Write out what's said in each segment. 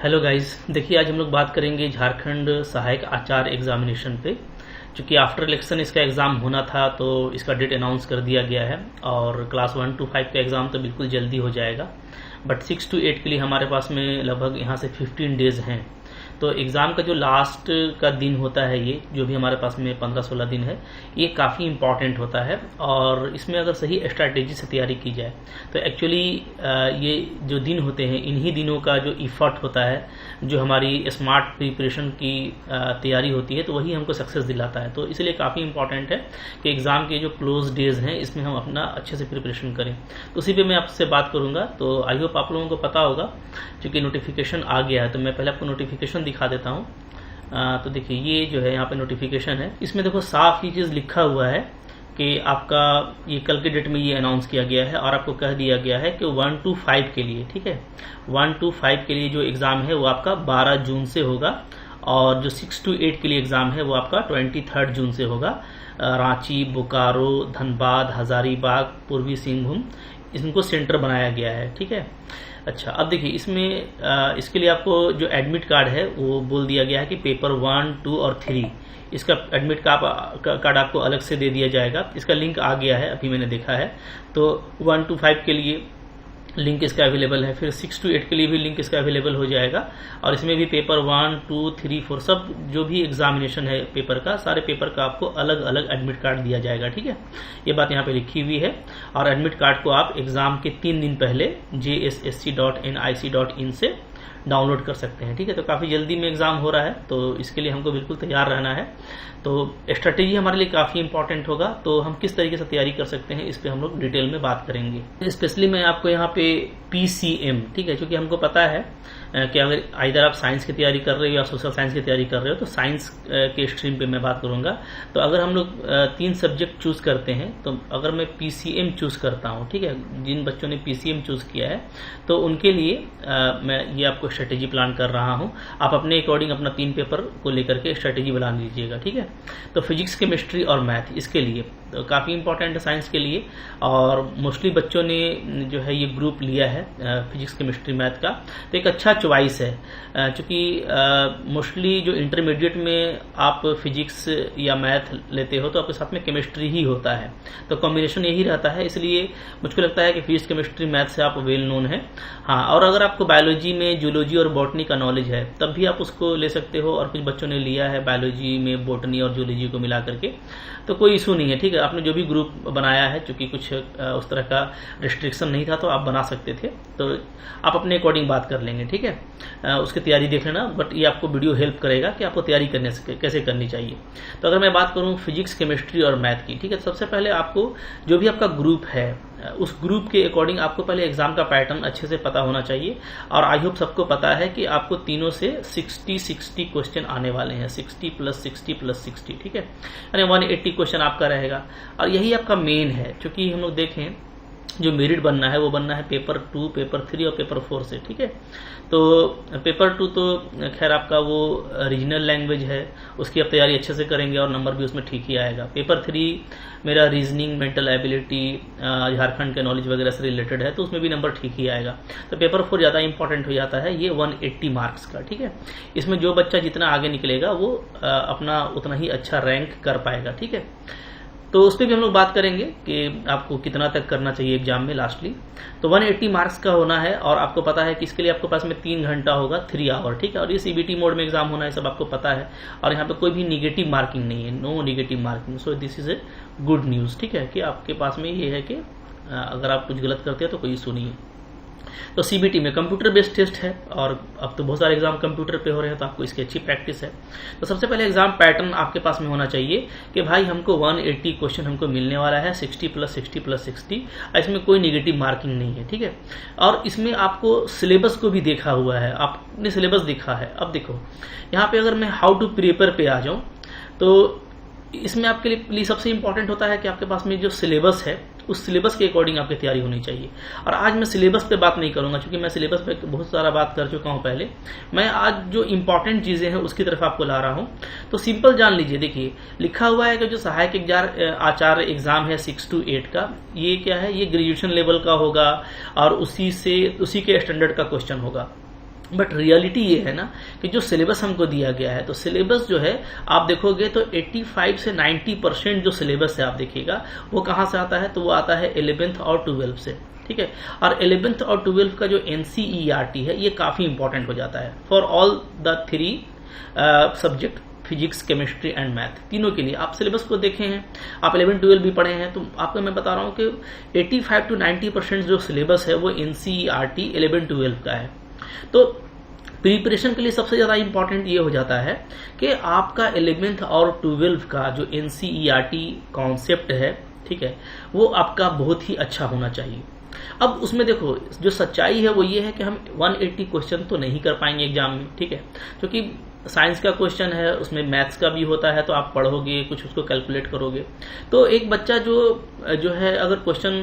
Hello guys, देखिए आज हम लोग बात करेंगे झारखंड सहायक आचार्य एग्जामिनेशन पे। चूँकि आफ्टर इलेक्शन इसका एग्ज़ाम होना था तो इसका डेट अनाउंस कर दिया गया है और क्लास 1 to 5 का एग्ज़ाम तो बिल्कुल जल्दी हो जाएगा, बट 6 to 8 के लिए हमारे पास में लगभग यहाँ से 15 डेज़ हैं। तो एग्ज़ाम का जो लास्ट का दिन होता है, ये जो भी हमारे पास में 15-16 दिन है, ये काफ़ी इम्पॉर्टेंट होता है और इसमें अगर सही स्ट्रैटेजी से तैयारी की जाए तो एक्चुअली ये जो दिन होते हैं, इन्हीं दिनों का जो इफ़र्ट होता है, जो हमारी स्मार्ट प्रिपरेशन की तैयारी होती है, तो वही हमको सक्सेस दिलाता है। तो इसलिए काफ़ी इंपॉर्टेंट है कि एग्ज़ाम के जो क्लोज डेज़ हैं इसमें हम अपना अच्छे से प्रिपरेशन करें। तो उसी पे मैं आपसे बात करूँगा। तो आई होप आप लोगों को पता होगा, क्योंकि नोटिफिकेशन आ गया है, तो मैं पहले आपको नोटिफिकेशन दिखा देता हूँ। तो देखिए ये जो है यहाँ पे नोटिफिकेशन है, इसमें देखो साफ ये चीज़ लिखा हुआ है कि आपका ये कल के डेट में ये अनाउंस किया गया है और आपको कह दिया गया है कि 1 to 5 के लिए, ठीक है, 1 to 5 के लिए जो एग्ज़ाम है वो आपका 12 जून से होगा और जो 6 to 8 के लिए एग्ज़ाम है वो आपका 23 जून से होगा। रांची, बोकारो, धनबाद, हजारीबाग, पूर्वी सिंहभूम, इनको सेंटर बनाया गया है, ठीक है। अच्छा, अब देखिए इसमें इसके लिए आपको जो एडमिट कार्ड है वो बोल दिया गया है कि पेपर 1, 2 और 3 इसका एडमिट कार्ड आपको अलग से दे दिया जाएगा। इसका लिंक आ गया है, अभी मैंने देखा है। तो 1 to 5 के लिए लिंक इसका अवेलेबल है, फिर 6 to 8 के लिए भी लिंक इसका अवेलेबल हो जाएगा और इसमें भी पेपर 1, 2, 3, 4 सब जो भी एग्जामिनेशन है पेपर का, सारे पेपर का आपको अलग अलग एडमिट कार्ड दिया जाएगा, ठीक है। ये बात यहाँ पे लिखी हुई है और एडमिट कार्ड को आप एग्जाम के 3 दिन पहले jssc.nic.in से डाउनलोड कर सकते हैं, ठीक है। तो काफ़ी जल्दी में एग्ज़ाम हो रहा है, तो इसके लिए हमको बिल्कुल तैयार रहना है। तो स्ट्रेटेजी हमारे लिए काफ़ी इंपॉर्टेंट होगा। तो हम किस तरीके से तैयारी कर सकते हैं, इस पे हम लोग डिटेल में बात करेंगे। स्पेशली मैं आपको यहाँ पे PCM, ठीक है, क्योंकि हमको पता है कि अगर इधर आप साइंस की तैयारी कर रहे हो या सोशल साइंस की तैयारी कर रहे हो, तो साइंस के स्ट्रीम पे मैं बात करूंगा। तो अगर हम लोग 3 सब्जेक्ट चूज करते हैं, तो अगर मैं PCM चूज करता हूँ, ठीक है, जिन बच्चों ने PCM चूज किया है तो उनके लिए मैं ये आपको स्ट्रेटेजी प्लान कर रहा हूँ। आप अपने अकॉर्डिंग अपना 3 पेपर को लेकर के स्ट्रेटेजी बना लीजिएगा, ठीक है। तो फिजिक्स, केमिस्ट्री और मैथ, इसके लिए तो काफ़ी इंपॉर्टेंट है साइंस के लिए और मोस्टली बच्चों ने जो है ये ग्रुप लिया है फिजिक्स, केमिस्ट्री, मैथ का, तो एक अच्छा चॉइस है। चूँकि मोस्टली जो इंटरमीडिएट में आप फिजिक्स या मैथ लेते हो तो आपके साथ में केमिस्ट्री ही होता है, तो कॉम्बिनेशन यही रहता है। इसलिए मुझको लगता है कि फिजिक्स, केमिस्ट्री, मैथ से आप वेल नोन है। हाँ, और अगर आपको बायोलॉजी में जूलॉजी और बॉटनी का नॉलेज है तब भी आप उसको ले सकते हो, और कुछ बच्चों ने लिया है बायोलॉजी में बॉटनी और जूलॉजी को मिला करके, तो कोई इशू नहीं है, ठीक है। आपने जो भी ग्रुप बनाया है, चूंकि कुछ उस तरह का रिस्ट्रिक्शन नहीं था तो आप बना सकते थे, तो आप अपने अकॉर्डिंग बात कर लेंगे, ठीक है। उसकी तैयारी देख लेना, बट ये आपको वीडियो हेल्प करेगा कि आपको तैयारी करने से कैसे करनी चाहिए। तो अगर मैं बात करूँ फिजिक्स, केमिस्ट्री और मैथ की, ठीक है, सबसे पहले आपको जो भी आपका ग्रुप है उस ग्रुप के अकॉर्डिंग आपको पहले एग्जाम का पैटर्न अच्छे से पता होना चाहिए। और आई होप सबको पता है कि आपको तीनों से 60 क्वेश्चन आने वाले हैं, 60 + 60 + 60, ठीक है, यानी 180 क्वेश्चन आपका रहेगा और यही आपका मेन है। क्योंकि हम लोग देखें जो मेरिट बनना है वो बनना है पेपर 2, पेपर 3 और पेपर 4 से, ठीक है। तो पेपर 2 तो खैर आपका वो रीजनल लैंग्वेज है, उसकी आप तैयारी अच्छे से करेंगे और नंबर भी उसमें ठीक ही आएगा। पेपर 3 मेरा रीजनिंग, मेंटल एबिलिटी, झारखंड के नॉलेज वगैरह से रिलेटेड है, तो उसमें भी नंबर ठीक ही आएगा। तो पेपर 4 ज़्यादा इंपॉर्टेंट हो जाता है, ये 180 मार्क्स का, ठीक है। इसमें जो बच्चा जितना आगे निकलेगा वो अपना उतना ही अच्छा रैंक कर पाएगा, ठीक है। तो उस पर भी हम लोग बात करेंगे कि आपको कितना तक करना चाहिए एग्जाम में लास्टली। तो 180 मार्क्स का होना है और आपको पता है कि इसके लिए आपके पास में 3 घंटा होगा, 3 आवर, ठीक है। और ये CBT मोड में एग्जाम होना है, सब आपको पता है। और यहाँ पे कोई भी निगेटिव मार्किंग नहीं है, no negative marking. So this is a good news, ठीक है, कि आपके पास में ये है कि अगर आप कुछ गलत करते हैं तो कोई इशू नहीं है। तो CBT में कंप्यूटर बेस्ड टेस्ट है और अब तो बहुत सारे एग्जाम कंप्यूटर पे हो रहे हैं, तो आपको इसकी अच्छी प्रैक्टिस है। तो सबसे पहले एग्जाम पैटर्न आपके पास में होना चाहिए कि भाई हमको 180 क्वेश्चन हमको मिलने वाला है, 60 + 60 + 60, इसमें कोई निगेटिव मार्किंग नहीं है, ठीक है। और इसमें आपको सिलेबस को भी देखा हुआ है, आपने सिलेबस देखा है। अब देखो यहाँ पे अगर मैं हाउ टू प्रिपेयर पे आ जाऊँ तो इसमें आपके लिए सबसे इंपॉर्टेंट होता है कि आपके पास में जो सिलेबस है उस सिलेबस के अकॉर्डिंग आपकी तैयारी होनी चाहिए। और आज मैं सिलेबस पे बात नहीं करूंगा, क्योंकि मैं सिलेबस पे बहुत सारा बात कर चुका हूं पहले। मैं आज जो इंपॉर्टेंट चीजें हैं उसकी तरफ आपको ला रहा हूं। तो सिंपल जान लीजिए, देखिए लिखा हुआ है कि जो सहायक आचार्य एग्जाम है 6 to 8 का, ये क्या है, ये ग्रेजुएशन लेवल का होगा और उसी के स्टैंडर्ड का क्वेश्चन होगा। बट रियलिटी ये है ना कि जो सिलेबस हमको दिया गया है, तो सिलेबस जो है आप देखोगे तो 85 से 90% जो सिलेबस है आप देखिएगा वो कहाँ से आता है, तो वो आता है 11th और 12th से, ठीक है। और 11th और 12th का जो NCERT है ये काफी इंपॉर्टेंट हो जाता है for all the 3 subject, physics, chemistry and math, तीनों के लिए। आप सिलेबस को देखे हैं, आप 11-12 भी पढ़े हैं, तो आपको मैं बता रहा हूं कि 85 to 90% जो सिलेबस है वो NCERT 11-12 का है। तो प्रिपरेशन के लिए सबसे ज्यादा इंपॉर्टेंट ये हो जाता है कि आपका 11th और 12th का जो NCERT कॉन्सेप्ट है, ठीक है, वो आपका बहुत ही अच्छा होना चाहिए। अब उसमें देखो जो सच्चाई है वो ये है कि हम 180 क्वेश्चन तो नहीं कर पाएंगे एग्जाम में, ठीक है, क्योंकि साइंस का क्वेश्चन है, उसमें मैथ्स का भी होता है, तो आप पढ़ोगे कुछ, उसको कैलकुलेट करोगे। तो एक बच्चा जो है अगर क्वेश्चन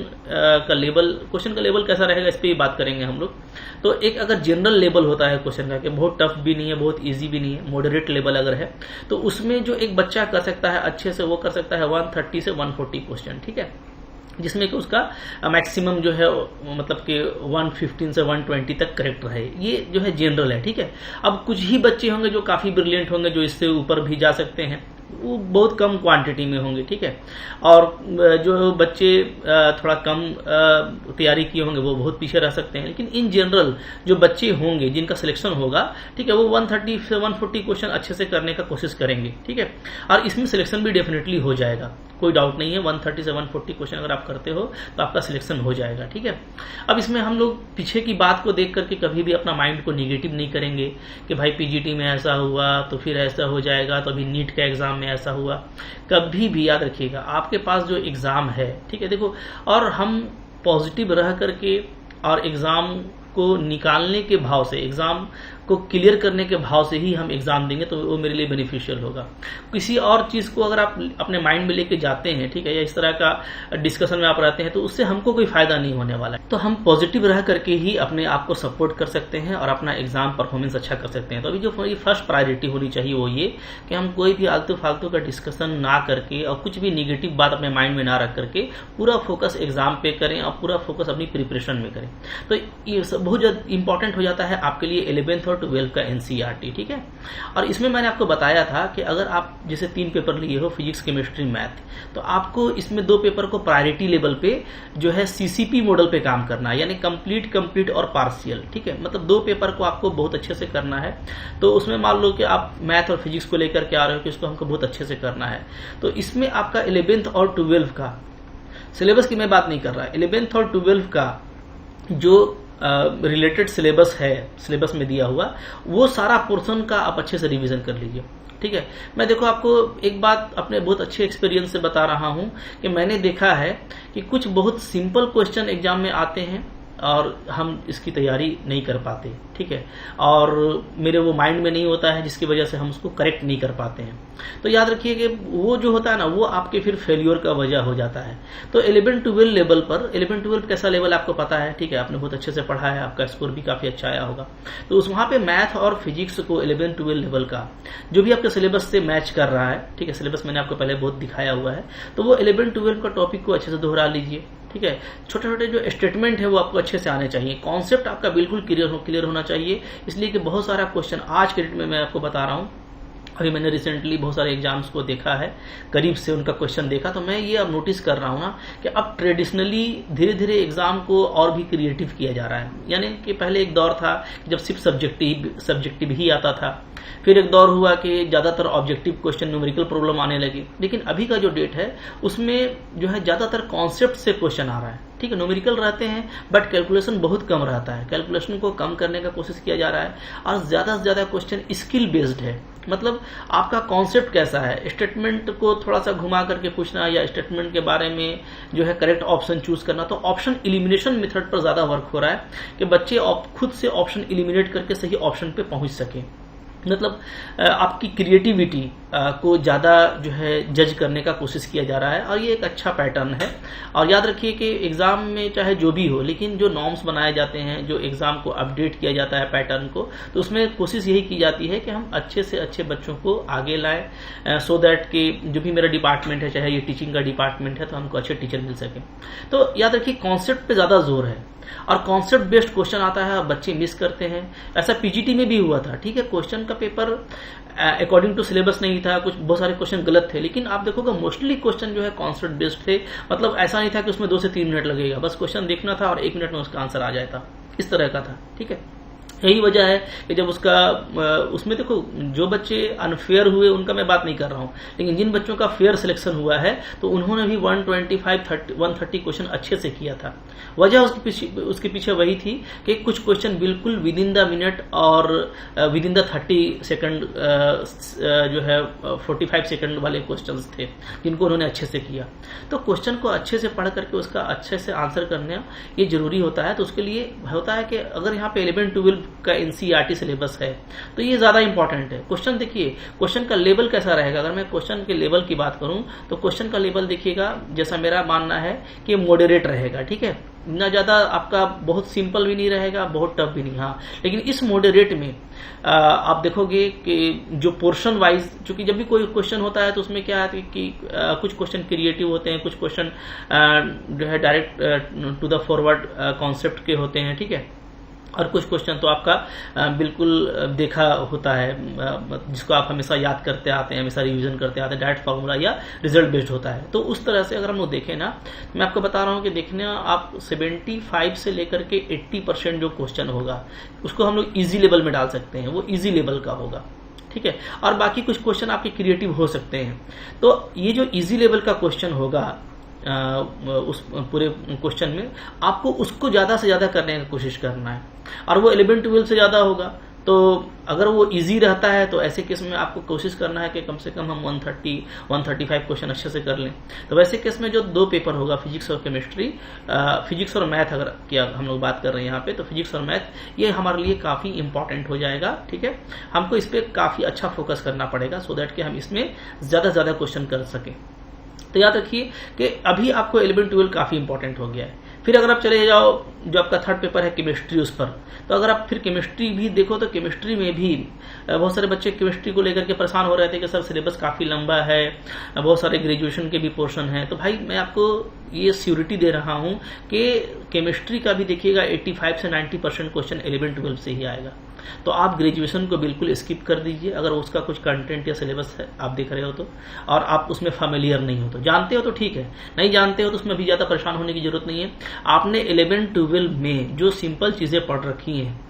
का लेवल कैसा रहेगा इस पे ही बात करेंगे हम लोग। तो एक अगर जनरल लेवल होता है क्वेश्चन का कि बहुत टफ भी नहीं है, बहुत इजी भी नहीं है, मॉडरेट लेवल अगर है, तो उसमें जो एक बच्चा कर सकता है अच्छे से, वो कर सकता है 130 से 140 क्वेश्चन, ठीक है, जिसमें कि उसका मैक्सिमम जो है मतलब कि 115 से 120 तक करेक्ट रहे। ये जो है जनरल है, ठीक है। अब कुछ ही बच्चे होंगे जो काफी ब्रिलियंट होंगे, जो इससे ऊपर भी जा सकते हैं, वो बहुत कम क्वांटिटी में होंगे, ठीक है। और जो बच्चे थोड़ा कम तैयारी किए होंगे वो बहुत पीछे रह सकते हैं। लेकिन इन जनरल जो बच्चे होंगे जिनका सिलेक्शन होगा, ठीक है, वो 130 से 140 क्वेश्चन अच्छे से करने का कोशिश करेंगे, ठीक है। और इसमें सिलेक्शन भी डेफिनेटली हो जाएगा, कोई डाउट नहीं है। 130 से 140 क्वेश्चन अगर आप करते हो तो आपका सिलेक्शन हो जाएगा, ठीक है। अब इसमें हम लोग पीछे की बात को देख करके कभी भी अपना माइंड को निगेटिव नहीं करेंगे कि भाई पीजीटी में ऐसा हुआ तो फिर ऐसा हो जाएगा, तो अभी नीट का एग्जाम में ऐसा हुआ। कभी भी याद रखिएगा आपके पास जो एग्जाम है, ठीक है, देखो, और हम पॉजिटिव रह करके और एग्जाम को निकालने के भाव से, एग्जाम को क्लियर करने के भाव से ही हम एग्जाम देंगे तो वो मेरे लिए बेनिफिशियल होगा। किसी और चीज को अगर आप अपने माइंड में लेके जाते हैं, ठीक है, या इस तरह का डिस्कशन में आप रहते हैं, तो उससे हमको कोई फायदा नहीं होने वाला है। तो हम पॉजिटिव रह करके ही अपने आप को सपोर्ट कर सकते हैं और अपना एग्जाम परफॉर्मेंस अच्छा कर सकते हैं। तो अभी जो फर्स्ट प्रायोरिटी होनी चाहिए वो ये कि हम कोई भी आलतू फालतू का डिस्कशन ना करके और कुछ भी निगेटिव बात अपने माइंड में ना रख करके पूरा फोकस एग्जाम पे करें और पूरा फोकस अपनी प्रिपरेशन में करें। तो ये बहुत ज्यादा इंपॉर्टेंट हो जाता है आपके लिए 11th और 12th का NCERT, ठीक है। और इसमें मैंने आपको बताया था कि अगर आप जैसे 3 पेपर लिए हो, फिजिक्स, केमिस्ट्री, मैथ, तो आपको इसमें 2 पेपर को प्रायोरिटी लेवल पे जो है CCP मॉडल पे काम करना है, यानी कंप्लीट और पार्शियल, ठीक है। मतलब 2 पेपर को आपको बहुत अच्छे से करना है। तो उसमें मान लो कि आप मैथ और फिजिक्स को लेकर के आ रहे हो कि इसको हमको बहुत अच्छे से करना है, तो इसमें आपका 11th और 12th का सिलेबस की मैं बात नहीं कर रहा, 11th और 12th का जो रिलेटेड सिलेबस है, सिलेबस में दिया हुआ, वो सारा पोर्शन का आप अच्छे से रिवीजन कर लीजिए, ठीक है। मैं देखो आपको एक बात अपने बहुत अच्छे एक्सपीरियंस से बता रहा हूं कि मैंने देखा है कि कुछ बहुत सिंपल क्वेश्चन एग्जाम में आते हैं और हम इसकी तैयारी नहीं कर पाते, ठीक है, और मेरे वो माइंड में नहीं होता है, जिसकी वजह से हम उसको करेक्ट नहीं कर पाते हैं। तो याद रखिए कि वो जो होता है ना, वो आपके फिर फेल्योर का वजह हो जाता है। तो 11-12 लेवल पर, 11-12 कैसा लेवल आपको पता है, ठीक है, आपने बहुत अच्छे से पढ़ा है, आपका स्कोर भी काफी अच्छा आया होगा। तो उस वहां पे मैथ और फिजिक्स को 11-12 लेवल का जो भी आपके सिलेबस से मैच कर रहा है, ठीक है, सिलेबस मैंने आपको पहले बहुत दिखाया हुआ है, तो वो 11-12 का टॉपिक को अच्छे से दोहरा लीजिए, ठीक है। छोटे छोटे जो स्टेटमेंट है वो आपको अच्छे से आने चाहिए, कॉन्सेप्ट आपका बिल्कुल क्लियर होना चाहिए। इसलिए कि बहुत सारा क्वेश्चन आज के डेट में मैं आपको बता रहा हूँ, अभी मैंने रिसेंटली बहुत सारे एग्जाम्स को देखा है, करीब से उनका क्वेश्चन देखा, तो मैं ये अब नोटिस कर रहा हूँ ना कि अब ट्रेडिशनली धीरे धीरे एग्जाम को और भी क्रिएटिव किया जा रहा है। यानी कि पहले एक दौर था जब सिर्फ सब्जेक्टिव ही आता था, फिर एक दौर हुआ कि ज्यादातर ऑब्जेक्टिव क्वेश्चन, न्यूमेरिकल प्रॉब्लम आने लगी, लेकिन अभी का जो डेट है उसमें जो है ज्यादातर कॉन्सेप्ट से क्वेश्चन आ रहा है, ठीक है। न्यूमेरिकल रहते हैं बट कैलकुलेशन बहुत कम रहता है, कैलकुलेशन को कम करने का कोशिश किया जा रहा है, और ज्यादा से ज्यादा क्वेश्चन स्किल बेस्ड है। मतलब आपका कॉन्सेप्ट कैसा है, स्टेटमेंट को थोड़ा सा घुमा करके पूछना या स्टेटमेंट के बारे में जो है करेक्ट ऑप्शन चूज करना। तो ऑप्शन इलिमिनेशन मेथड पर ज्यादा वर्क हो रहा है कि बच्चे खुद से ऑप्शन इलिमिनेट करके सही ऑप्शन पे पहुंच सके, मतलब आपकी क्रिएटिविटी को ज़्यादा जो है जज करने का कोशिश किया जा रहा है, और ये एक अच्छा पैटर्न है। और याद रखिए कि एग्ज़ाम में चाहे जो भी हो, लेकिन जो नॉर्म्स बनाए जाते हैं, जो एग्ज़ाम को अपडेट किया जाता है पैटर्न को, तो उसमें कोशिश यही की जाती है कि हम अच्छे से अच्छे बच्चों को आगे लाएं, सो दैट कि जो भी मेरा डिपार्टमेंट है, चाहे ये टीचिंग का डिपार्टमेंट है, तो हमको अच्छे टीचर मिल सके। तो याद रखिए कॉन्सेप्ट पे ज़्यादा जोर है, और कॉन्सेप्ट बेस्ड क्वेश्चन आता है, बच्चे मिस करते हैं। ऐसा पीजीटी में भी हुआ था, ठीक है, क्वेश्चन का पेपर अकॉर्डिंग टू सिलेबस नहीं था, कुछ बहुत सारे क्वेश्चन गलत थे, लेकिन आप देखोगे मोस्टली क्वेश्चन जो है कॉन्सेप्ट बेस्ड थे। मतलब ऐसा नहीं था कि उसमें 2 से 3 मिनट लगेगा, बस क्वेश्चन देखना था और 1 मिनट में उसका आंसर आ जाता, इस तरह का था, ठीक है। यही वजह है कि जब उसका उसमें देखो जो बच्चे अनफेयर हुए उनका मैं बात नहीं कर रहा हूं, लेकिन जिन बच्चों का फेयर सिलेक्शन हुआ है तो उन्होंने भी 130 क्वेश्चन अच्छे से किया था। वजह उसके पीछे वही थी कि कुछ क्वेश्चन बिल्कुल विद इन द मिनट और विद इन द 30 सेकंड जो है 45 सेकंड वाले क्वेश्चंस थे जिनको उन्होंने अच्छे से किया। तो क्वेश्चन को अच्छे से पढ़ करके उसका अच्छे से आंसर करना ये जरूरी होता है। तो उसके लिए होता है कि अगर यहाँ पे 11-12 का एनसीईआरटी सिलेबस है तो ये ज्यादा इंपॉर्टेंट है। क्वेश्चन देखिए, क्वेश्चन का लेवल कैसा रहेगा। अगर मैं क्वेश्चन के लेवल की बात करूं तो क्वेश्चन का लेवल देखिएगा, जैसा मेरा मानना है कि मॉडरेट रहेगा, ठीक है, ना ज्यादा आपका बहुत सिंपल भी नहीं रहेगा, बहुत टफ भी नहीं। हाँ, लेकिन इस मॉडरेट में आप देखोगे कि जो पोर्शन वाइज, चूंकि जब भी कोई क्वेश्चन होता है तो उसमें क्या है कि कुछ क्वेश्चन क्रिएटिव होते हैं, कुछ क्वेश्चन जो है direct to the forward concept के होते हैं, ठीक है, और कुछ क्वेश्चन तो आपका बिल्कुल देखा होता है, जिसको आप हमेशा याद करते आते हैं, हमेशा रिवीजन करते आते हैं, डायरेक्ट फार्मूला या रिजल्ट बेस्ड होता है। तो उस तरह से अगर हम लोग देखें ना, मैं आपको बता रहा हूं कि देखने आप 75 से लेकर के 80% जो क्वेश्चन होगा उसको हम लोग इजी लेवल में डाल सकते हैं, वो इजी लेवल का होगा, ठीक है। और बाकी कुछ क्वेश्चन आपके क्रिएटिव हो सकते हैं। तो ये जो इजी लेवल का क्वेश्चन होगा उस पूरे क्वेश्चन में आपको उसको ज्यादा से ज्यादा करने की कोशिश करना है, और वो 11-12 से ज्यादा होगा। तो अगर वो इजी रहता है तो ऐसे केस में आपको कोशिश करना है कि कम से कम हम 135 क्वेश्चन अच्छे से कर लें। तो वैसे केस में जो 2 पेपर होगा, फिजिक्स और केमिस्ट्री, फिजिक्स और मैथ अगर क्या हम लोग बात कर रहे हैं यहाँ पे, तो फिजिक्स और मैथ ये हमारे लिए काफी इंपॉर्टेंट हो जाएगा, ठीक है। हमको इस पर काफी अच्छा फोकस करना पड़ेगा सो दैट कि हम इसमें ज्यादा से ज्यादा क्वेश्चन कर सकें। तो याद रखिए कि अभी आपको 11-12 काफी इंपॉर्टेंट हो गया है। फिर अगर आप चले जाओ जो आपका 3rd पेपर है केमिस्ट्री, उस पर तो अगर आप फिर केमिस्ट्री भी देखो तो केमिस्ट्री में भी बहुत सारे बच्चे केमिस्ट्री को लेकर के परेशान हो रहे थे कि सर सिलेबस काफी लंबा है, बहुत सारे ग्रेजुएशन के भी पोर्शन है। तो भाई मैं आपको ये श्योरिटी दे रहा हूं कि केमिस्ट्री का भी देखिएगा 85 से 90% क्वेश्चन 11-12 से ही आएगा। तो आप ग्रेजुएशन को बिल्कुल स्किप कर दीजिए अगर उसका कुछ कंटेंट या सिलेबस है आप देख रहे हो तो, और आप उसमें फेमिलियर नहीं हो तो। जानते हो तो ठीक है, नहीं जानते हो तो उसमें भी ज्यादा परेशान होने की जरूरत नहीं है। आपने 11-12 में जो सिंपल चीजें पढ़ रखी हैं,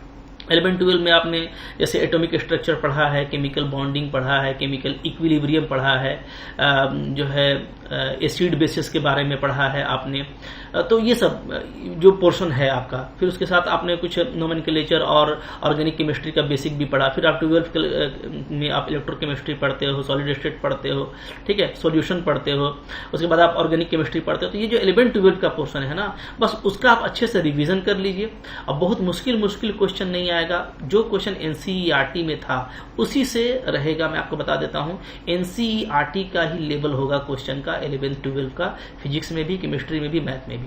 11-12 में आपने जैसे एटॉमिक स्ट्रक्चर पढ़ा है, केमिकल बॉन्डिंग पढ़ा है, केमिकल इक्विलिब्रियम पढ़ा है, जो है एसिड बेसिस के बारे में पढ़ा है आपने। तो ये सब जो पोर्शन है आपका, फिर उसके साथ आपने कुछ नोमेनक्लेचर और ऑर्गेनिक केमिस्ट्री का बेसिक भी पढ़ा। फिर आप 12th में आप इलेक्ट्रोकेमिस्ट्री पढ़ते हो, सॉलिड स्टेट पढ़ते हो, ठीक है, सॉल्यूशन पढ़ते हो, उसके बाद आप ऑर्गेनिक केमिस्ट्री पढ़ते हो। तो ये जो 11-12 का पोर्शन है ना, बस उसका आप अच्छे से रिविजन कर लीजिए। अब बहुत मुश्किल क्वेश्चन नहीं आएगा, जो क्वेश्चन एनसीईआरटी में था उसी से रहेगा। मैं आपको बता देता हूं, एनसीईआरटी का ही लेवल होगा क्वेश्चन का 11-12 का, फिजिक्स में भी, केमिस्ट्री में भी, मैथ में भी।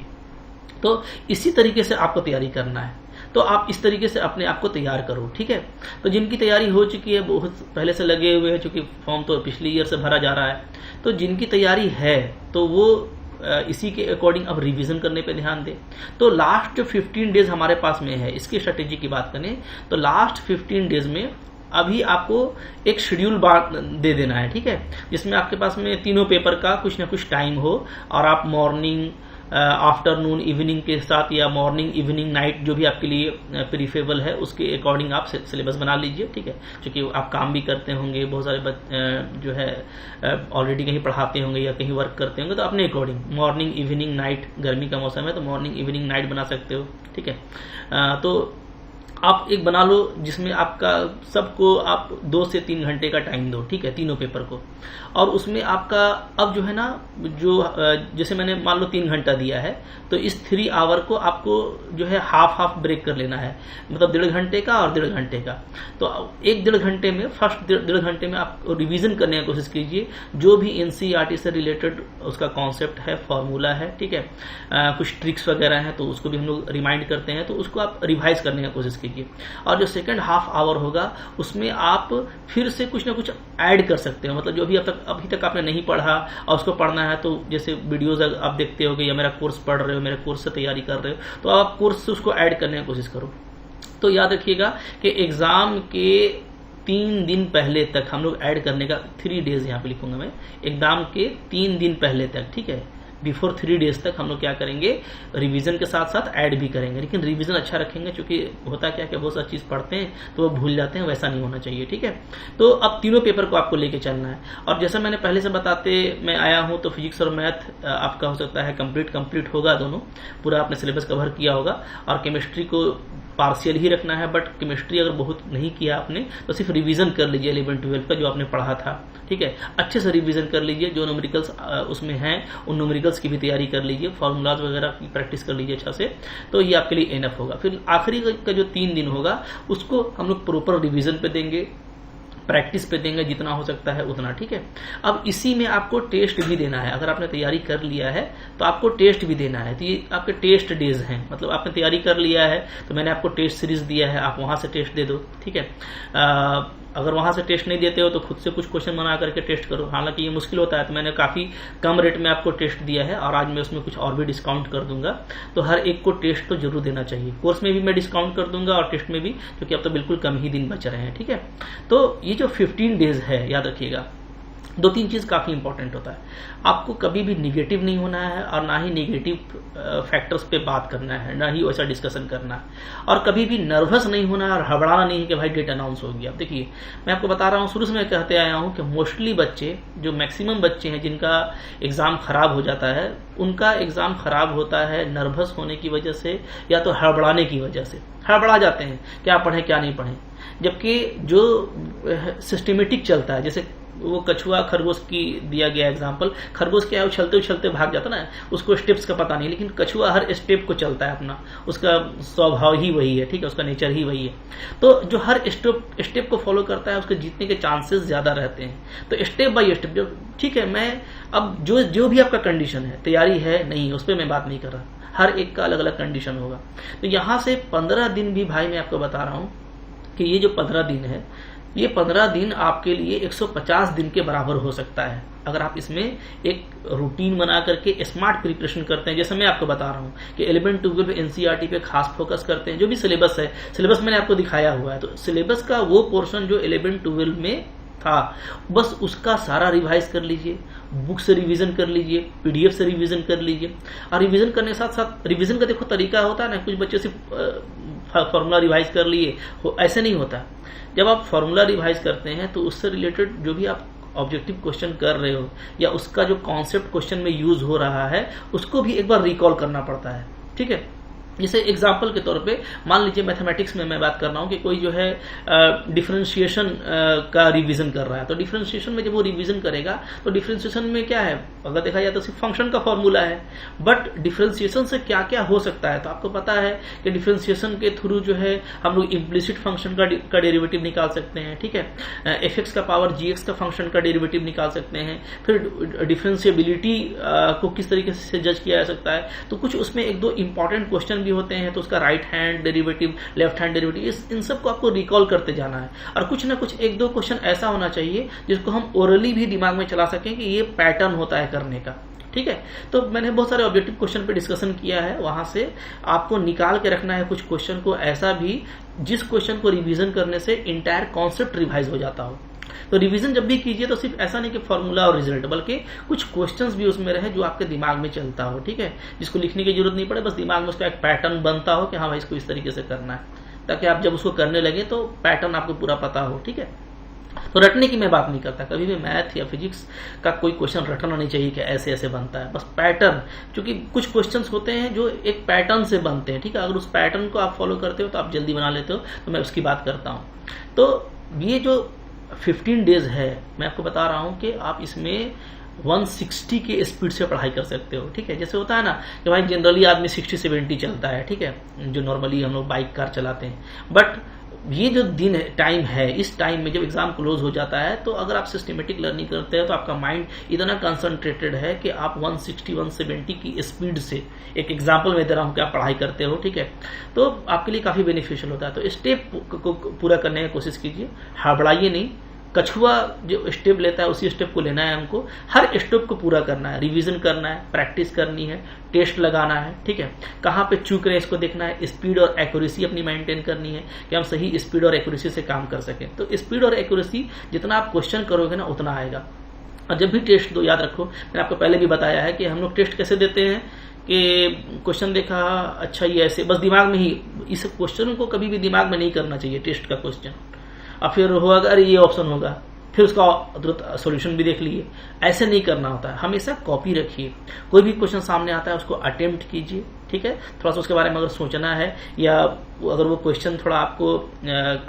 तो इसी तरीके से आपको तैयारी करना है। तो आप इस तरीके से अपने आप को तैयार करो, ठीक है। तो जिनकी तैयारी हो चुकी है, बहुत पहले से लगे हुए हैं, चूंकि फॉर्म तो पिछले ईयर से भरा जा रहा है, तो जिनकी तैयारी है तो वो इसी के अकॉर्डिंग अब रिवीजन करने पे ध्यान दें। तो लास्ट 15 डेज हमारे पास में है। इसकी स्ट्रेटेजी की बात करें तो लास्ट 15 डेज में अभी आपको एक शेड्यूल दे देना है, ठीक है, जिसमें आपके पास में तीनों पेपर का कुछ ना कुछ टाइम हो, और आप मॉर्निंग, आफ्टरनून, इवनिंग के साथ, या मॉर्निंग, इवनिंग, नाइट जो भी आपके लिए प्रीफरेबल है उसके अकॉर्डिंग आप सिलेबस बना लीजिए, ठीक है। क्योंकि आप काम भी करते होंगे, बहुत सारे जो है ऑलरेडी कहीं पढ़ाते होंगे या कहीं वर्क करते होंगे, तो अपने अकॉर्डिंग मॉर्निंग, इवनिंग, नाइट, गर्मी का मौसम है तो मॉर्निंग, इवनिंग, नाइट बना सकते हो, ठीक है। तो आप एक बना लो जिसमें आपका सबको आप 2 से 3 घंटे का टाइम दो, ठीक है, तीनों पेपर को। और उसमें आपका अब जो है ना, जो जैसे मैंने मान लो 3 घंटा दिया है, तो इस 3 आवर को आपको जो है हाफ ब्रेक कर लेना है, मतलब 1.5 घंटे का और 1.5 घंटे का। तो 1-1.5 घंटे में, फर्स्ट 1.5 घंटे में आप रिवीजन करने की कोशिश कीजिए, जो भी एनसीईआरटी से रिलेटेड उसका कॉन्सेप्ट है, फॉर्मूला है, ठीक है, कुछ ट्रिक्स वगैरह हैं तो उसको भी हम लोग रिमाइंड करते हैं, तो उसको आप रिवाइज करने की कोशिश कीजिए। और जो सेकंड हाफ आवर होगा उसमें आप फिर से कुछ ना कुछ ऐड कर सकते हो, मतलब जो भी अभी तक आपने नहीं पढ़ा और उसको पढ़ना है, तो जैसे वीडियोस आप देखते होगे या मेरा कोर्स पढ़ रहे हो, मेरे कोर्स से तैयारी कर रहे हो, तो आप कोर्स से उसको ऐड करने की कोशिश करो। तो याद रखिएगा कि एग्जाम के 3 दिन पहले तक हम लोग ऐड करने का, 3 डेज यहाँ पे लिखूंगा मैं, एग्जाम के 3 दिन पहले तक, ठीक है, बिफोर 3 डेज तक हम लोग क्या करेंगे, रिवीजन के साथ साथ ऐड भी करेंगे। लेकिन रिवीजन अच्छा रखेंगे, क्योंकि होता क्या बहुत सारी चीज पढ़ते हैं तो वो भूल जाते हैं, वैसा नहीं होना चाहिए, ठीक है। तो अब तीनों पेपर को आपको लेके चलना है। और जैसा मैंने पहले से बताते मैं आया हूं, तो फिजिक्स और मैथ आपका हो सकता है कंप्लीट होगा, दोनों पूरा आपने सिलेबस कवर किया होगा। और केमिस्ट्री को पार्शियल ही रखना है, बट केमिस्ट्री अगर बहुत नहीं किया आपने तो सिर्फ रिवीजन कर लीजिए 11-12 का जो आपने पढ़ा था, ठीक है, अच्छे से रिवीजन कर लीजिए। जो न्यूमेरिकल्स उसमें हैं उन न्यूमेरिकल्स की भी तैयारी कर लीजिए, फॉर्मूलाज वगैरह की प्रैक्टिस कर लीजिए अच्छा से, तो ये आपके लिए इनफ होगा। फिर आखिरी का जो 3 दिन होगा उसको हम लोग प्रॉपर रिवीजन पे देंगे, प्रैक्टिस पे देंगे जितना हो सकता है उतना, ठीक है। अब इसी में आपको टेस्ट भी देना है, अगर आपने तैयारी कर लिया है तो आपको टेस्ट भी देना है। तो ये आपके टेस्ट डेज हैं, मतलब आपने तैयारी कर लिया है तो मैंने आपको टेस्ट सीरीज दिया है, आप वहां से टेस्ट दे दो, ठीक है। अगर वहां से टेस्ट नहीं देते हो तो खुद से कुछ क्वेश्चन बना करके टेस्ट करो। हालांकि ये मुश्किल होता है, तो मैंने काफी कम रेट में आपको टेस्ट दिया है और आज मैं उसमें कुछ और भी डिस्काउंट कर दूंगा। तो हर एक को टेस्ट तो जरूर देना चाहिए, कोर्स में भी मैं डिस्काउंट कर दूंगा और टेस्ट में भी, क्योंकि अब तो बिल्कुल कम ही दिन बच रहे हैं, ठीक है। तो ये जो 15 डेज है, याद रखिएगा 2-3 चीज काफी इंपॉर्टेंट होता है। आपको कभी भी निगेटिव नहीं होना है और ना ही निगेटिव फैक्टर्स पे बात करना है, ना ही वैसा डिस्कशन करना है, और कभी भी नर्वस नहीं होना है और घबराना नहीं है कि भाई डेट अनाउंस हो गया। अब देखिए मैं आपको बता रहा हूँ, शुरू से मैं कहते आया हूँ कि मोस्टली बच्चे, जो मैक्सिमम बच्चे हैं जिनका एग्जाम खराब हो जाता है, उनका एग्जाम खराब होता है नर्वस होने की वजह से या तो हड़बड़ाने की वजह से। हड़बड़ा जाते हैं क्या पढ़े क्या नहीं पढ़े, जबकि जो सिस्टमेटिक चलता है, जैसे वो कछुआ खरगोश की दिया गया एग्जांपल, खरगोश क्या है, उछलते उछलते भाग जाता ना, उसको स्टेप्स का पता नहीं, लेकिन कछुआ हर स्टेप को चलता है अपना, उसका स्वभाव ही वही है, ठीक है, उसका नेचर ही वही है। तो जो हर स्टेप को फॉलो करता है उसके जीतने के चांसेस ज्यादा रहते हैं। तो स्टेप बाय स्टेप, ठीक है, मैं अब जो भी आपका कंडीशन है, तैयारी है नहीं, उस पर मैं बात नहीं कर रहा, हर एक का अलग अलग कंडीशन होगा। तो यहां से 15 दिन भी भाई मैं आपको बता रहा हूं कि ये जो 15 दिन है, ये 15 दिन आपके लिए 150 दिन के बराबर हो सकता है, अगर आप इसमें एक रूटीन बना करके स्मार्ट प्रिपरेशन करते हैं। जैसे मैं आपको बता रहा हूँ कि 11-12 एनसीईआरटी पे खास फोकस करते हैं, जो भी सिलेबस है, सिलेबस मैंने आपको दिखाया हुआ है, तो सिलेबस का वो पोर्शन जो 11-12 में था, बस उसका सारा रिवाइज कर लीजिए, बुक से रिवीजन कर लीजिए, पीडीएफ से रिवीजन कर लीजिए। और रिवीजन करने के साथ साथ, रिवीजन का देखो तरीका होता है ना, कुछ बच्चे सिर्फ फॉर्मूला रिवाइज कर लिए, ऐसे नहीं होता। जब आप फॉर्मूला रिवाइज करते हैं तो उससे रिलेटेड जो भी आप ऑब्जेक्टिव क्वेश्चन कर रहे हो या उसका जो कॉन्सेप्ट क्वेश्चन में यूज हो रहा है, उसको भी एक बार रिकॉल करना पड़ता है, ठीक है। जैसे एग्जाम्पल के तौर पे मान लीजिए मैथमेटिक्स में मैं बात कर रहा हूँ कि कोई जो है डिफरेंशिएशन का रिवीजन कर रहा है, तो डिफरेंशिएशन में जब वो रिवीजन करेगा तो डिफरेंशिएशन में क्या है, अगर देखा जाए तो सिर्फ फंक्शन का फॉर्मूला है, बट डिफरेंशिएशन से क्या क्या हो सकता है, तो आपको पता है कि डिफरेंशिएशन के थ्रू जो है हम लोग इम्प्लिसिट फंक्शन का डेरिवेटिव निकाल सकते हैं, ठीक है, एफ का पावर जीएक्स का फंक्शन का डेरिवेटिव निकाल सकते हैं, फिर डिफरेंशिएबिलिटी को किस तरीके से जज किया जा सकता है। तो कुछ उसमें 1-2 इंपॉर्टेंट क्वेश्चन होते हैं, तो उसका right hand derivative, left hand derivative, इन सबको आपको रिकॉल करते जाना है। और कुछ ना कुछ 1-2 क्वेश्चन ऐसा होना चाहिए जिसको हम ओरली भी दिमाग में चला सकें कि ये पैटर्न होता है करने का, ठीक है। तो मैंने बहुत सारे ऑब्जेक्टिव क्वेश्चन पे डिस्कशन किया है, वहां से आपको निकाल के रखना है कुछ क्वेश्चन को, ऐसा भी जिस क्वेश्चन को रिवीजन करने से इंटायर कॉन्सेप्ट रिवाइज हो जाता हो। तो रिवीजन जब भी कीजिए तो सिर्फ ऐसा नहीं कि फॉर्मूला और रिजल्ट, बल्कि कुछ क्वेश्चंस भी उसमें रहे जो आपके दिमाग में चलता हो, ठीक है, जिसको लिखने की जरूरत नहीं पड़े, बस दिमाग में उसका एक पैटर्न बनता हो कि हाँ भाई इसको इस तरीके से करना है, ताकि आप जब उसको करने लगे तो पैटर्न आपको पूरा पता हो, ठीक है। तो रटने की मैं बात नहीं करता, कभी भी मैथ या फिजिक्स का कोई क्वेश्चन रटना नहीं चाहिए कि ऐसे ऐसे बनता है, बस पैटर्न, क्योंकि कुछ क्वेश्चंस होते हैं जो एक पैटर्न से बनते हैं, ठीक है। अगर उस पैटर्न को आप फॉलो करते हो तो आप जल्दी बना लेते हो, तो मैं उसकी बात करता हूँ। तो ये जो 15 डेज है, मैं आपको बता रहा हूँ कि आप इसमें 160 के स्पीड से पढ़ाई कर सकते हो, ठीक है। जैसे होता है ना कि भाई जनरली आदमी 60-70 चलता है, ठीक है, जो नॉर्मली हम लोग बाइक कार चलाते हैं, बट ये जो दिन है, टाइम है, इस टाइम में जब एग्जाम क्लोज हो जाता है, तो अगर आप सिस्टमेटिक लर्निंग करते हैं तो आपका माइंड इतना कंसंट्रेटेड है कि आप 160-170 की स्पीड से, एक एग्जाम्पल में दे रहा हूँ कि आप पढ़ाई करते हो, ठीक है, तो आपके लिए काफी बेनिफिशियल होता है। तो स्टेप को पूरा करने की कोशिश कीजिए, हड़बड़ाइए नहीं। कछुआ जो स्टेप लेता है उसी स्टेप को लेना है हमको, हर स्टेप को पूरा करना है, रिवीजन करना है, प्रैक्टिस करनी है, टेस्ट लगाना है, ठीक है। कहाँ पे चूक रहे हैं इसको देखना है, स्पीड और एक्यूरेसी अपनी मेंटेन करनी है कि हम सही स्पीड और एक्यूरेसी से काम कर सकें। तो स्पीड और एक्यूरेसी जितना आप क्वेश्चन करोगे ना उतना आएगा। और जब भी टेस्ट दो, याद रखो, मैंने आपको पहले भी बताया है कि हम लोग टेस्ट कैसे देते हैं कि क्वेश्चन देखा, अच्छा ये ऐसे, बस दिमाग में ही, इस क्वेश्चन को कभी भी दिमाग में नहीं करना चाहिए टेस्ट का क्वेश्चन, और फिर होगा अरे ये ऑप्शन होगा, फिर उसका तुरंत सॉल्यूशन भी देख लिए, ऐसे नहीं करना होता है। हमेशा कॉपी रखिए, कोई भी क्वेश्चन सामने आता है उसको अटेम्प्ट कीजिए, ठीक है। थोड़ा सा उसके बारे में अगर सोचना है, या अगर वो क्वेश्चन थोड़ा आपको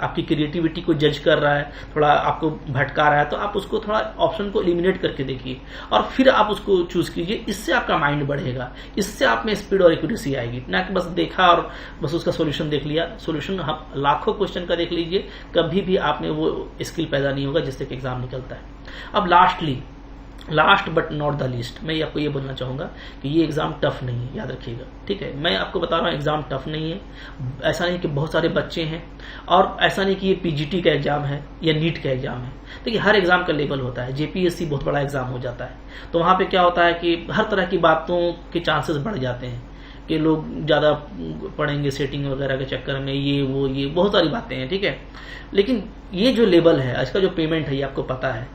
आपकी क्रिएटिविटी को जज कर रहा है, थोड़ा आपको भटका रहा है, तो आप उसको थोड़ा ऑप्शन को एलिमिनेट करके देखिए और फिर आप उसको चूज कीजिए। इससे आपका माइंड बढ़ेगा, इससे आप में स्पीड और एक्यूरेसी आएगी, ना कि बस देखा और बस उसका सोल्यूशन देख लिया। सोल्यूशन हम लाखों क्वेश्चन का देख लीजिए, कभी भी आप में वो स्किल पैदा नहीं होगा जिससे कि एग्जाम निकलता है। अब last but not the least, मैं आपको ये बोलना चाहूंगा कि ये एग्जाम टफ नहीं है, याद रखिएगा, ठीक है। मैं आपको बता रहा हूँ एग्जाम टफ नहीं है, ऐसा नहीं कि बहुत सारे बच्चे हैं, और ऐसा नहीं कि ये पीजीटी का एग्जाम है या नीट का एग्जाम है। देखिए हर एग्जाम का लेवल होता है, जेपीएससी बहुत बड़ा एग्जाम हो जाता है, तो वहां पे क्या होता है कि हर तरह की बातों के चांसेस बढ़ जाते हैं कि लोग ज्यादा पढ़ेंगे सेटिंग वगैरह के चक्कर में, ये बहुत सारी बातें हैं, ठीक है। लेकिन ये जो लेवल है, आज का जो पेमेंट है, ये आपको पता है,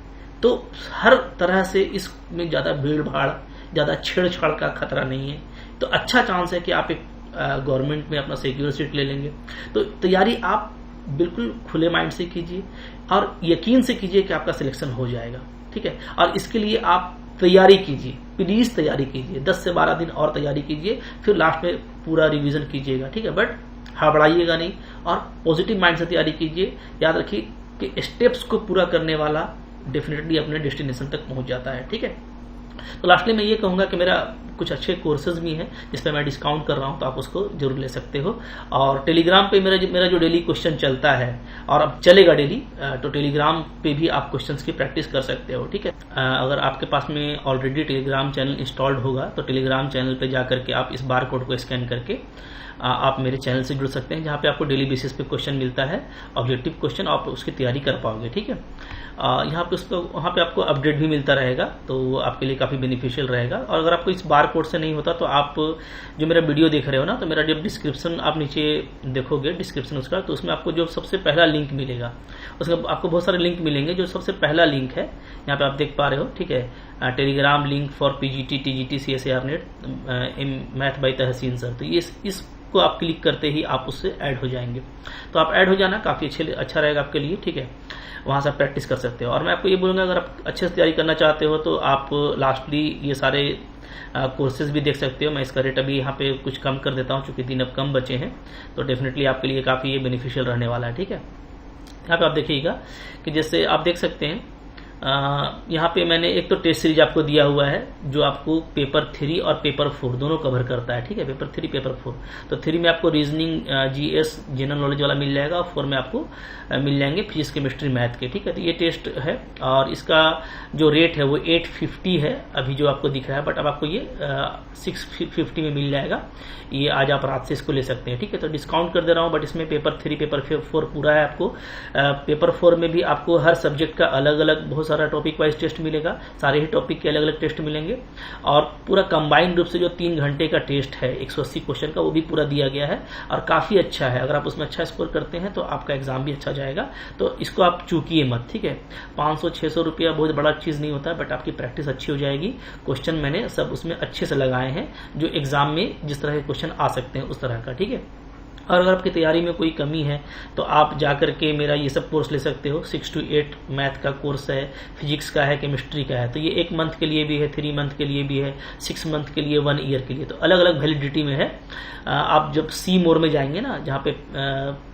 तो हर तरह से इसमें ज्यादा भीड़ भाड़, ज्यादा छेड़छाड़ का खतरा नहीं है। तो अच्छा चांस है कि आप एक गवर्नमेंट में अपना सिक्योर सीट ले लेंगे। तो तैयारी आप बिल्कुल खुले माइंड से कीजिए और यकीन से कीजिए कि आपका सिलेक्शन हो जाएगा, ठीक है। और इसके लिए आप तैयारी कीजिए, प्लीज तैयारी कीजिए, 10 से 12 दिन और तैयारी कीजिए, फिर लास्ट में पूरा रिवीजन कीजिएगा, ठीक है। बट हड़बड़ाइएगा नहीं और पॉजिटिव माइंड से तैयारी कीजिए। याद रखिए कि स्टेप्स को पूरा करने वाला डेफिनेटली अपने डेस्टिनेशन तक पहुंच जाता है, ठीक है। तो लास्टली मैं ये कहूंगा कि मेरा कुछ अच्छे कोर्सेज भी हैं जिस पे मैं डिस्काउंट कर रहा हूं, तो आप उसको जरूर ले सकते हो। और टेलीग्राम पे मेरा जो डेली क्वेश्चन चलता है और अब चलेगा डेली, तो टेलीग्राम पे भी आप क्वेश्चंस की प्रैक्टिस कर सकते हो, ठीक है। अगर आपके पास में ऑलरेडी टेलीग्राम चैनल इंस्टॉल्ड होगा तो टेलीग्राम चैनल पे जाकर के आप इस बार कोड को स्कैन करके आप मेरे चैनल से जुड़ सकते हैं, जहाँ पे आपको डेली बेसिस पे क्वेश्चन मिलता है, ऑब्जेक्टिव क्वेश्चन, आप उसकी तैयारी कर पाओगे, ठीक है। यहाँ पे वहाँ पे आपको अपडेट भी मिलता रहेगा, तो आपके लिए काफ़ी बेनिफिशियल रहेगा। और अगर आपको इस बार कोड से नहीं होता तो आप जो मेरा वीडियो देख रहे हो ना, तो मेरा जब डिस्क्रिप्शन आप नीचे देखोगे, डिस्क्रिप्शन उसका, तो उसमें आपको जो सबसे पहला लिंक मिलेगा, उसमें आपको बहुत सारे लिंक मिलेंगे। जो सबसे पहला लिंक है यहाँ पे आप देख पा रहे हो, ठीक है, Telegram link for PGT, TGT, CSIR net, math by Tahseen sir. तो ये इसको आप क्लिक करते ही आप उससे ऐड हो जाएंगे, तो आप ऐड हो जाना, काफ़ी अच्छा रहेगा आपके लिए, ठीक है। वहां से आप प्रैक्टिस कर सकते हो। और मैं आपको ये बोलूंगा, अगर आप अच्छे से तैयारी करना चाहते हो तो आप लास्टली ये सारे कोर्सेज भी देख सकते हो। मैं इसका रेट अभी यहाँ पे कुछ कम कर देता हूँ, चूंकि दिन अब कम बचे हैं, तो डेफिनेटली आपके लिए काफ़ी ये बेनिफिशियल रहने वाला है, ठीक है। यहाँ पे आप देखिएगा कि जैसे आप देख सकते हैं, यहाँ पे मैंने एक तो टेस्ट सीरीज आपको दिया हुआ है जो आपको पेपर 3 और पेपर 4 दोनों कवर करता है, ठीक है, पेपर 3 पेपर 4। तो 3 में आपको रीजनिंग, GS जनरल नॉलेज वाला मिल जाएगा, और 4 में आपको मिल जाएंगे फिजिक्स, केमिस्ट्री, मैथ के, ठीक है। तो ये टेस्ट है और इसका जो रेट है वो 850 है अभी जो आपको दिख रहा है, बट अब आपको ये 650 में मिल जाएगा। ये आज आप रात से इसको ले सकते हैं, ठीक है। तो डिस्काउंट कर दे रहा हूँ, बट इसमें पेपर 3 पेपर 4 पूरा है आपको। पेपर 4 में भी आपको हर सब्जेक्ट का अलग अलग बहुत सारा टॉपिक वाइज टेस्ट मिलेगा, सारे ही टॉपिक के अलग अलग टेस्ट मिलेंगे, और पूरा कंबाइंड रूप से जो 3 घंटे का टेस्ट है 180 क्वेश्चन का, वो भी पूरा दिया गया है और काफी अच्छा है। अगर आप उसमें अच्छा स्कोर करते हैं तो आपका एग्जाम भी अच्छा जाएगा, तो इसको आप चूकिए मत, ठीक है। 500-600 रुपया बहुत बड़ा चीज नहीं होता है, बट आपकी प्रैक्टिस अच्छी हो जाएगी। क्वेश्चन मैंने सब उसमें अच्छे से लगाए हैं जो एग्जाम में जिस तरह के क्वेश्चन आ सकते हैं उस तरह का, ठीक है। और अगर आपकी तैयारी में कोई कमी है तो आप जा कर के मेरा ये सब कोर्स ले सकते हो। 6 to 8 मैथ का कोर्स है, फिजिक्स का है, केमिस्ट्री का है। तो ये 1 मंथ के लिए भी है, 3 मंथ के लिए भी है, 6 मंथ के लिए, 1 ईयर के लिए। तो अलग अलग वैलिडिटी में है। आप जब सी मोर में जाएंगे ना, जहाँ पे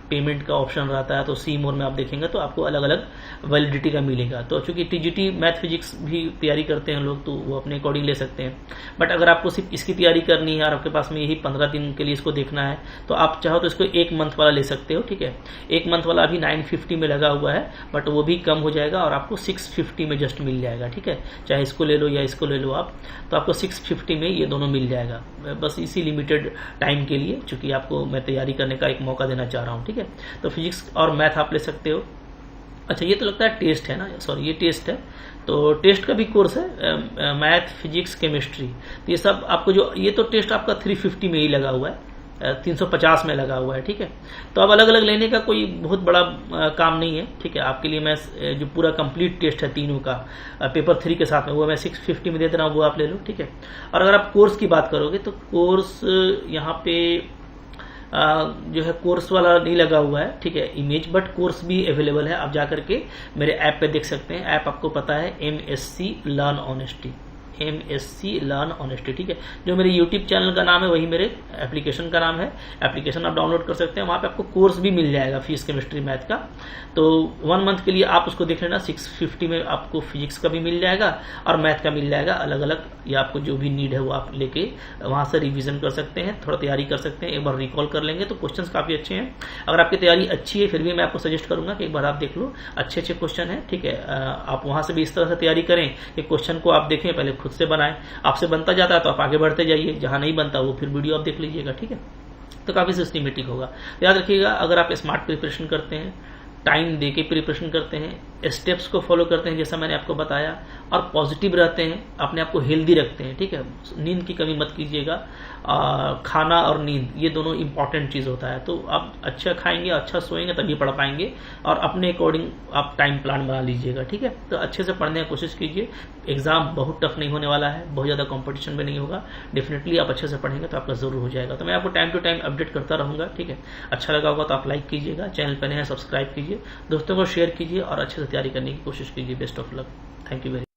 पेमेंट का ऑप्शन रहता है, तो सी मोर में आप देखेंगे तो आपको अलग अलग वैलिडिटी का मिलेगा। तो चूंकि टीजीटी मैथ फिजिक्स भी तैयारी करते हैं लोग, तो वो अपने अकॉर्डिंग ले सकते हैं। बट अगर आपको सिर्फ इसकी तैयारी करनी है और आपके पास में यही 15 दिन के लिए इसको देखना है, तो आप चाहो तो इसको 1 मंथ वाला ले सकते हो। ठीक है, 1 मंथ वाला अभी 950 में लगा हुआ है, बट वो भी कम हो जाएगा और आपको 650 में जस्ट मिल जाएगा। ठीक है, चाहे इसको ले लो या इसको ले लो आप, तो आपको 650 में ये दोनों मिल जाएगा। बस इसी लिमिटेड टाइम के लिए, चूंकि आपको मैं तैयारी करने का एक मौका देना चाह रहा हूँ। ठीक है, तो फिजिक्स और मैथ आप ले सकते हो। अच्छा, ये तो लगता है टेस्ट है ना, सॉरी ये टेस्ट है। तो टेस्ट का भी कोर्स है, मैथ फिजिक्स केमिस्ट्री। तो ये सब आपको ये तो टेस्ट आपका 350 में ही लगा हुआ है, 350 में लगा हुआ है। ठीक है, तो अब अलग अलग लेने का कोई बहुत बड़ा काम नहीं है। ठीक है, आपके लिए मैं जो पूरा कंप्लीट टेस्ट है तीनों का पेपर 3 के साथ में, वो मैं 650 में दे दे रहा हूँ, वो आप ले लो। ठीक है, और अगर आप कोर्स की बात करोगे तो कोर्स यहाँ पे जो है कोर्स वाला नहीं लगा हुआ है। ठीक है, इमेज, बट कोर्स भी अवेलेबल है। आप जाकर के मेरे ऐप पे देख सकते हैं। ऐप आपको पता है, MSc learn honesty, MSc learn honesty. ठीक है, जो मेरे YouTube चैनल का नाम है वही मेरे एप्लीकेशन का नाम है। एप्लीकेशन आप डाउनलोड कर सकते हैं, वहां पे आपको कोर्स भी मिल जाएगा फिजिक्स केमिस्ट्री मैथ का। तो 1 मंथ के लिए आप उसको देख लेना। 650 में आपको फिजिक्स का भी मिल जाएगा और मैथ का मिल जाएगा अलग अलग, या आपको जो भी नीड है वो आप लेके वहां से रिविजन कर सकते हैं, थोड़ा तैयारी कर सकते हैं, एक बार रिकॉल कर लेंगे तो क्वेश्चंस काफी अच्छे हैं। अगर आपकी तैयारी अच्छी है फिर भी मैं आपको सजेस्ट करूंगा कि एक बार आप देख लो, अच्छे अच्छे क्वेश्चन है। ठीक है, आप वहां से भी इस तरह से तैयारी करें कि क्वेश्चन को आप देखें, पहले खुद से बनाएं, आपसे बनता जाता है तो आप आगे बढ़ते जाइए, जहां नहीं बनता वो फिर वीडियो आप देख लीजिएगा। ठीक है, तो काफी सिस्टमेटिक होगा। याद रखिएगा, अगर आप स्मार्ट प्रिपरेशन करते हैं, टाइम देके प्रिपरेशन करते हैं, स्टेप्स को फॉलो करते हैं जैसा मैंने आपको बताया, और पॉजिटिव रहते हैं, अपने आप को हेल्दी रखते हैं। ठीक है, नींद की कमी मत कीजिएगा। खाना और नींद ये दोनों इंपॉर्टेंट चीज होता है। तो आप अच्छा खाएंगे, अच्छा सोएंगे तभी पढ़ पाएंगे, और अपने अकॉर्डिंग आप टाइम प्लान बना लीजिएगा। ठीक है, तो अच्छे से पढ़ने की कोशिश कीजिए। एग्जाम बहुत टफ नहीं होने वाला है, बहुत ज्यादा कॉम्पिटिशन में नहीं होगा। डेफिनेटली आप अच्छे से पढ़ेंगे तो आपका जरूर हो जाएगा। तो मैं आपको टाइम टू टाइम अपडेट करता रहूंगा। ठीक है, अच्छा लगा होगा तो आप लाइक कीजिएगा, चैनल पर नए हैं सब्सक्राइब कीजिए, दोस्तों को शेयर कीजिए और अच्छे से तैयारी करने की कोशिश कीजिए। Best of luck, thank you very